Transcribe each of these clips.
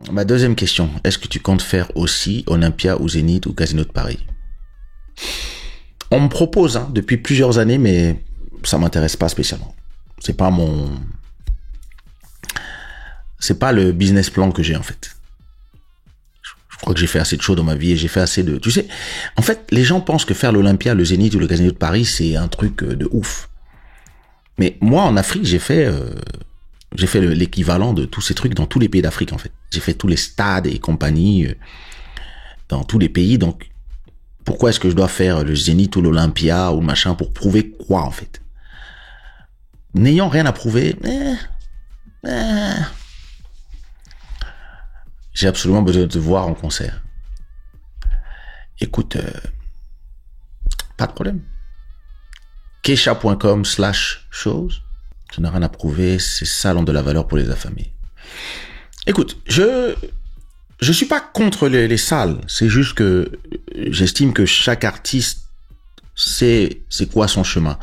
Ma deuxième question, est-ce que tu comptes faire aussi Olympia ou Zénith ou Casino de Paris? On me propose depuis plusieurs années, mais ça m'intéresse pas spécialement. C'est pas c'est pas le business plan que j'ai en fait. Je crois que j'ai fait assez de choses dans ma vie et j'ai fait assez de... Tu sais, en fait, les gens pensent que faire l'Olympia, le Zénith ou le Casino de Paris, c'est un truc de ouf. Mais moi, en Afrique, j'ai fait l'équivalent de tous ces trucs dans tous les pays d'Afrique en fait. J'ai fait tous les stades et compagnie dans tous les pays. Donc, pourquoi est-ce que je dois faire le Zénith ou l'Olympia ou le machin pour prouver quoi en fait? N'ayant rien à prouver, j'ai absolument besoin de te voir en concert. Écoute, pas de problème. Kesha.com/shows. Tu n'as rien à prouver, c'est ça l'ont de la valeur pour les affamés. Écoute, je suis pas contre les salles, c'est juste que j'estime que chaque artiste sait c'est quoi son chemin.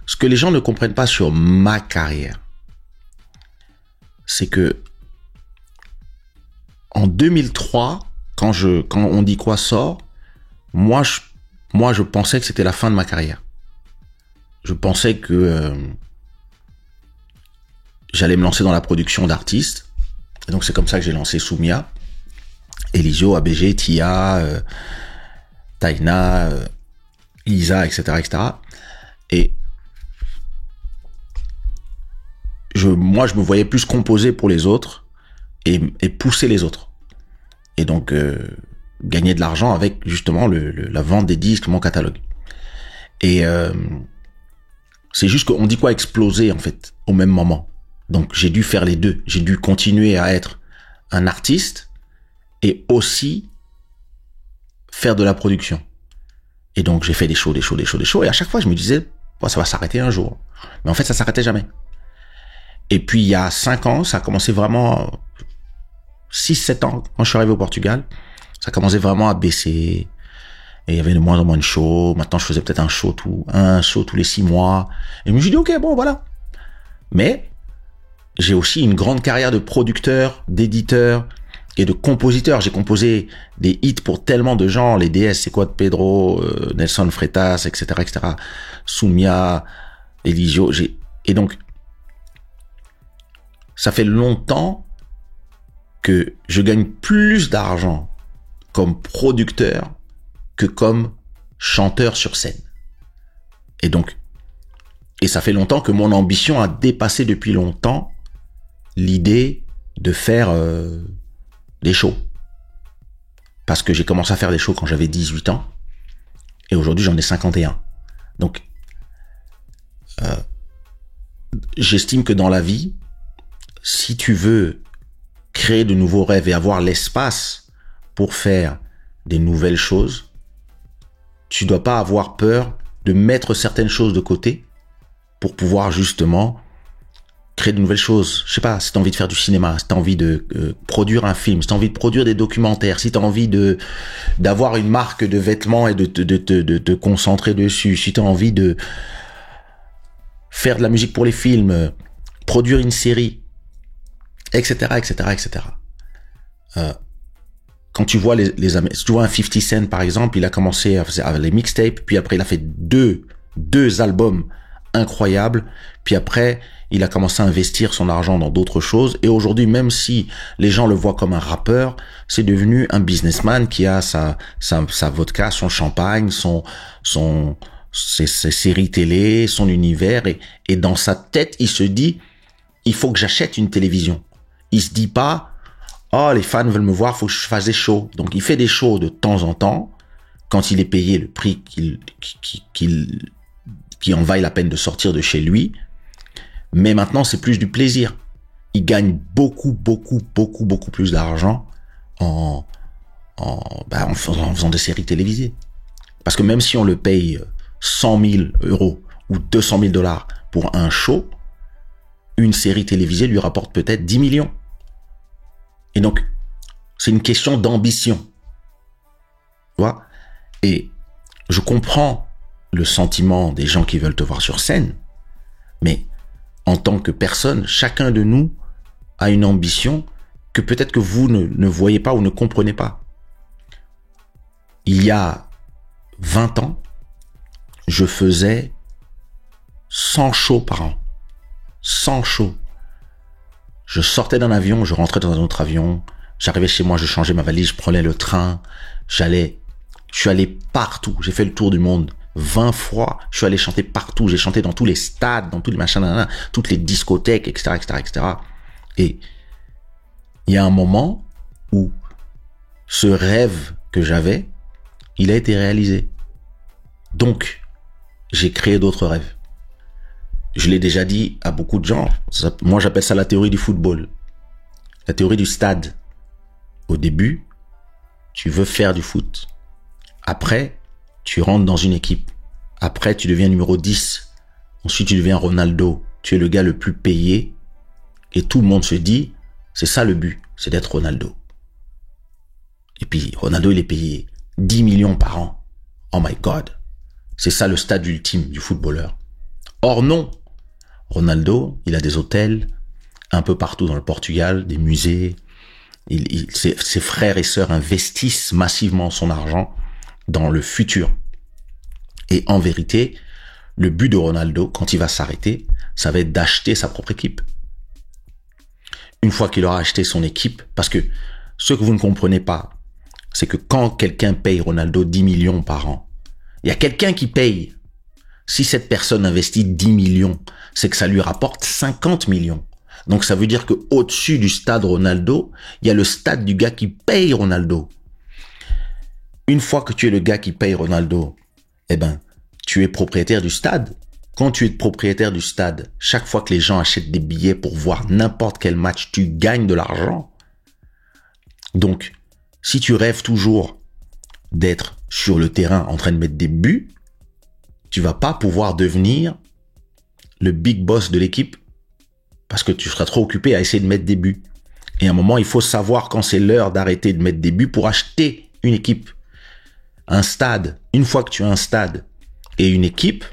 Ce que les gens ne comprennent pas sur ma carrière, c'est que en 2003, quand on dit quoi sort, moi je pensais que c'était la fin de ma carrière. Je pensais que j'allais me lancer dans la production d'artistes. Et donc c'est comme ça que j'ai lancé Soumia, Elisio, ABG, Tia, Taina, Isa, etc., etc. Et moi je me voyais plus composer pour les autres et pousser les autres. Et donc gagner de l'argent avec justement la vente des disques, mon catalogue. Et c'est juste qu'on dit quoi exploser en fait au même moment. Donc j'ai dû faire les deux. J'ai dû continuer à être un artiste et aussi faire de la production. Et donc j'ai fait des shows. Et à chaque fois je me disais, oh, ça va s'arrêter un jour. Mais en fait ça s'arrêtait jamais. Et puis il y a 5 ans, ça a commencé vraiment... 6-7 ans, quand je suis arrivé au Portugal, ça commençait vraiment à baisser. Et il y avait de moins en moins de shows. Maintenant je faisais peut-être un show tous les 6 mois. Et je me suis dit, ok, bon voilà. Mais... j'ai aussi une grande carrière de producteur, d'éditeur et de compositeur. J'ai composé des hits pour tellement de gens, les DS, c'est quoi de Pedro, Nelson Freitas, etc., etc., Soumia, Elisio. Et donc, ça fait longtemps que je gagne plus d'argent comme producteur que comme chanteur sur scène. Et donc, et ça fait longtemps que mon ambition a dépassé depuis longtemps l'idée de faire des shows. Parce que j'ai commencé à faire des shows quand j'avais 18 ans et aujourd'hui j'en ai 51. Donc j'estime que dans la vie, si tu veux créer de nouveaux rêves et avoir l'espace pour faire des nouvelles choses, tu dois pas avoir peur de mettre certaines choses de côté pour pouvoir justement créer de nouvelles choses. Je sais pas, si t'as envie de faire du cinéma, si t'as envie de produire un film, si t'as envie de produire des documentaires, si t'as envie d'avoir une marque de vêtements et de te concentrer dessus, si t'as envie de faire de la musique pour les films, produire une série, etc., etc., etc. Quand tu vois si tu vois un 50 Cent par exemple, il a commencé à faire les mixtapes, puis après il a fait deux albums incroyables, puis après il a commencé à investir son argent dans d'autres choses, et aujourd'hui, même si les gens le voient comme un rappeur, c'est devenu un businessman qui a sa vodka, son champagne, ses séries télé, son univers, et dans sa tête, il se dit, il faut que j'achète une télévision. Il se dit pas, oh, les fans veulent me voir, faut que je fasse des shows. Donc, il fait des shows de temps en temps, quand il est payé le prix qui en vaille la peine de sortir de chez lui. Mais maintenant, c'est plus du plaisir. Il gagne beaucoup plus d'argent en faisant des séries télévisées. Parce que même si on le paye 100 000 euros ou 200 000 dollars pour un show, une série télévisée lui rapporte peut-être 10 millions. Et donc, c'est une question d'ambition. Tu vois? Et je comprends le sentiment des gens qui veulent te voir sur scène, mais en tant que personne, chacun de nous a une ambition que peut-être que vous ne voyez pas ou ne comprenez pas. Il y a 20 ans, je faisais 100 shows par an. 100 shows. Je sortais d'un avion, je rentrais dans un autre avion, j'arrivais chez moi, je changeais ma valise, je prenais le train, je suis allé partout, j'ai fait le tour du monde 20 fois, je suis allé chanter partout, j'ai chanté dans tous les stades, dans tous les machins, toutes les discothèques, etc., etc., etc. Et il y a un moment où ce rêve que j'avais, il a été réalisé. Donc, j'ai créé d'autres rêves. Je l'ai déjà dit à beaucoup de gens. Moi, j'appelle ça la théorie du football. La théorie du stade. Au début, tu veux faire du foot. Après, tu rentres dans une équipe. Après, tu deviens numéro 10. Ensuite, tu deviens Ronaldo. Tu es le gars le plus payé. Et tout le monde se dit, c'est ça le but, c'est d'être Ronaldo. Et puis, Ronaldo, il est payé 10 millions par an. Oh my God. C'est ça le stade ultime du footballeur. Or non. Ronaldo, il a des hôtels un peu partout dans le Portugal, des musées. Ses frères et sœurs investissent massivement son argent dans le futur. Et en vérité, le but de Ronaldo, quand il va s'arrêter, ça va être d'acheter sa propre équipe. Une fois qu'il aura acheté son équipe, parce que ce que vous ne comprenez pas, c'est que quand quelqu'un paye Ronaldo 10 millions par an, il y a quelqu'un qui paye. Si cette personne investit 10 millions, c'est que ça lui rapporte 50 millions. Donc ça veut dire que au-dessus du stade Ronaldo, il y a le stade du gars qui paye Ronaldo. Une fois que tu es le gars qui paye Ronaldo, eh ben, tu es propriétaire du stade. Quand tu es propriétaire du stade, chaque fois que les gens achètent des billets pour voir n'importe quel match, tu gagnes de l'argent. Donc, si tu rêves toujours d'être sur le terrain en train de mettre des buts, tu vas pas pouvoir devenir le big boss de l'équipe parce que tu seras trop occupé à essayer de mettre des buts. Et à un moment, il faut savoir quand c'est l'heure d'arrêter de mettre des buts pour acheter une équipe. Un stade, une fois que tu as un stade et une équipe,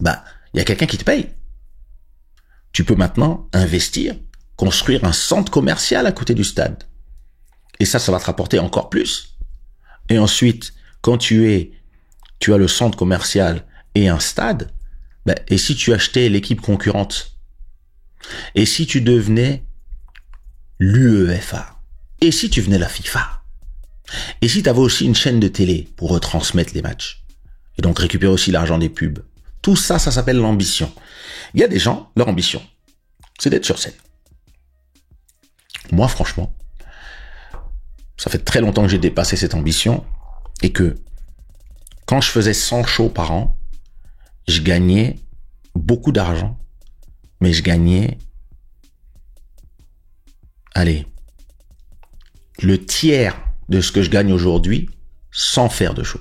bah, il y a quelqu'un qui te paye. Tu peux maintenant investir, construire un centre commercial à côté du stade. Et ça va te rapporter encore plus. Et ensuite, quand tu as le centre commercial et un stade, bah, et si tu achetais l'équipe concurrente? Et si tu devenais l'UEFA? Et si tu venais la FIFA? Et si tu avais aussi une chaîne de télé pour retransmettre les matchs? Et donc récupérer aussi l'argent des pubs. Tout ça, ça s'appelle l'ambition. Il y a des gens, leur ambition, c'est d'être sur scène. Moi, franchement, ça fait très longtemps que j'ai dépassé cette ambition et que quand je faisais 100 shows par an, je gagnais beaucoup d'argent, mais je gagnais, allez, le tiers de ce que je gagne aujourd'hui sans faire de show.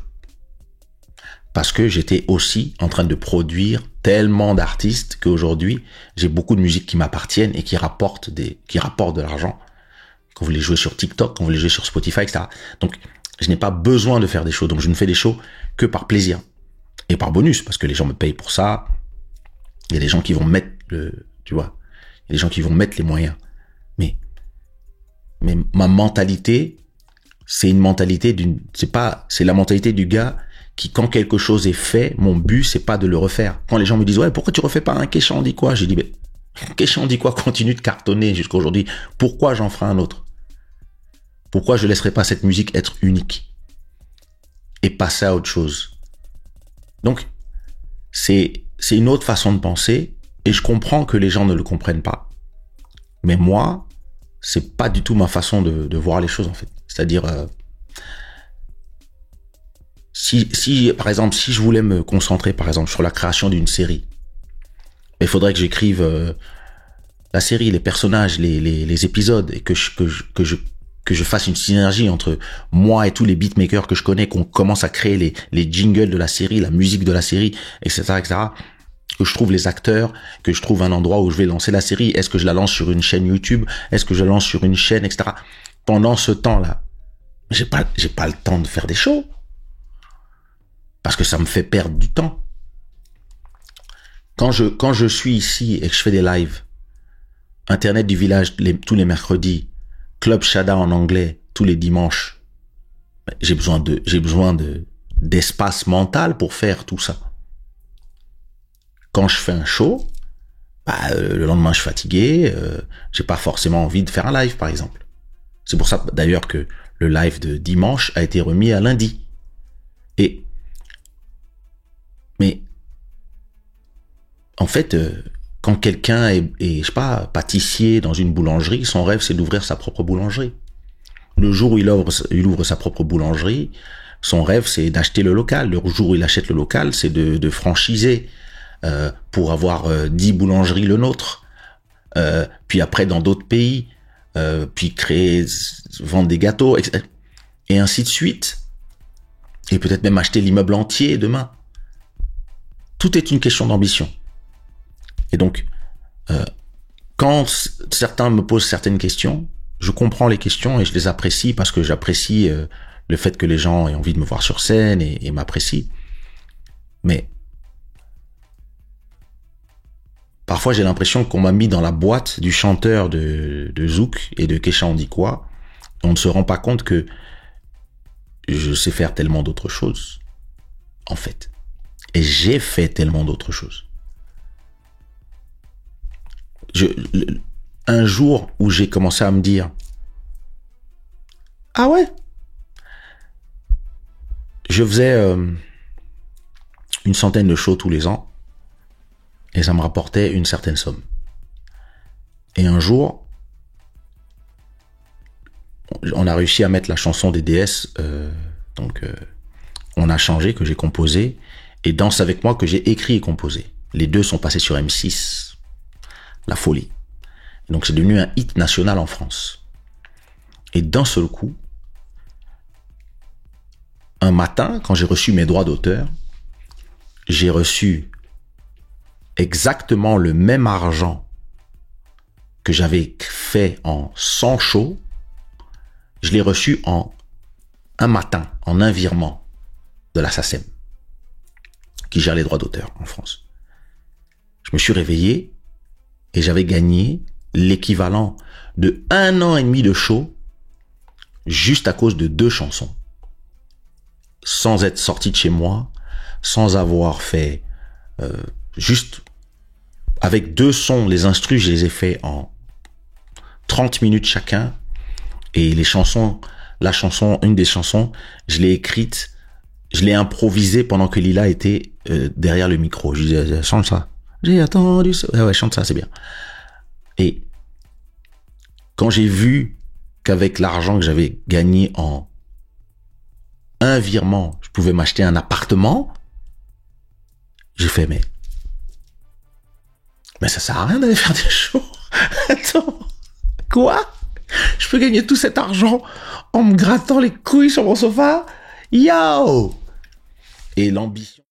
Parce que j'étais aussi en train de produire tellement d'artistes qu'aujourd'hui, j'ai beaucoup de musiques qui m'appartiennent et qui rapportent de l'argent. Quand vous les jouez sur TikTok, quand vous les jouez sur Spotify, etc. Donc, je n'ai pas besoin de faire des shows. Donc, je ne fais des shows que par plaisir. Et par bonus, parce que les gens me payent pour ça. Il y a des gens qui vont mettre il y a des gens qui vont mettre les moyens. Mais ma mentalité, c'est une mentalité c'est la mentalité du gars qui, quand quelque chose est fait, mon but, c'est pas de le refaire. Quand les gens me disent, ouais, pourquoi tu refais pas un Kesha on dit quoi? J'ai dit, mais Kesha on dit quoi continue de cartonner jusqu'à aujourd'hui. Pourquoi j'en ferai un autre? Pourquoi je laisserai pas cette musique être unique et passer à autre chose? Donc, c'est une autre façon de penser et je comprends que les gens ne le comprennent pas. Mais moi, c'est pas du tout ma façon de voir les choses, en fait. C'est-à-dire, si par exemple, si je voulais me concentrer, par exemple, sur la création d'une série, il faudrait que j'écrive la série, les personnages, les épisodes, et que je fasse une synergie entre moi et tous les beatmakers que je connais, qu'on commence à créer les jingles de la série, la musique de la série, etc., etc., que je trouve les acteurs, que je trouve un endroit où je vais lancer la série. Est-ce que je la lance sur une chaîne YouTube? Est-ce que je la lance sur une chaîne, etc. Pendant ce temps-là, j'ai pas le temps de faire des shows. Parce que ça me fait perdre du temps. Quand je suis ici et que je fais des lives, Internet du village tous les mercredis, Club Shada en anglais tous les dimanches. J'ai besoin d'espace mental pour faire tout ça. Quand je fais un show, le lendemain je suis fatigué, j'ai pas forcément envie de faire un live par exemple. C'est pour ça d'ailleurs que le live de dimanche a été remis à lundi. Mais en fait, quand quelqu'un est, je sais pas, pâtissier dans une boulangerie, son rêve c'est d'ouvrir sa propre boulangerie. Le jour où il ouvre sa propre boulangerie, son rêve c'est d'acheter le local. Le jour où il achète le local, c'est de franchiser pour avoir 10 boulangeries le nôtre. Puis après dans d'autres pays, puis vendre des gâteaux, etc. Et ainsi de suite. Et peut-être même acheter l'immeuble entier demain. Tout est une question d'ambition. Et donc, quand certains me posent certaines questions, je comprends les questions et je les apprécie parce que j'apprécie le fait que les gens aient envie de me voir sur scène et m'apprécient. Mais parfois, j'ai l'impression qu'on m'a mis dans la boîte du chanteur de Zouk et de Kesha Ondikwa. On ne se rend pas compte que je sais faire tellement d'autres choses, en fait. Et j'ai fait tellement d'autres choses. Un jour où j'ai commencé à me dire « Ah ouais ?» Je faisais une centaine de shows tous les ans et ça me rapportait une certaine somme. Et un jour, on a réussi à mettre la chanson des DS, On a changé, que j'ai composé, et Danse avec moi, que j'ai écrit et composé. Les deux sont passés sur M6. La folie. Et donc c'est devenu un hit national en France. Et d'un seul coup, un matin, quand j'ai reçu mes droits d'auteur, j'ai reçu exactement le même argent que j'avais fait en 100 shows. Je l'ai reçu en un matin, en un virement de la SACEM, qui gère les droits d'auteur en France. Je me suis réveillé et j'avais gagné l'équivalent de 1 an et demi de show juste à cause de 2 chansons. Sans être sorti de chez moi, sans avoir fait... juste avec 2 sons, les instrus, je les ai fait en 30 minutes chacun. Et les chansons, une des chansons, je l'ai écrite, je l'ai improvisée pendant que Lila était derrière le micro. Je disais, chante ça. J'ai attendu ça. Ouais, chante ça, c'est bien. Et quand j'ai vu qu'avec l'argent que j'avais gagné en un virement, je pouvais m'acheter un appartement, j'ai fait, mais ça sert à rien d'aller faire des shows. Attends, quoi? Je peux gagner tout cet argent en me grattant les couilles sur mon sofa? Yo! Et l'ambition...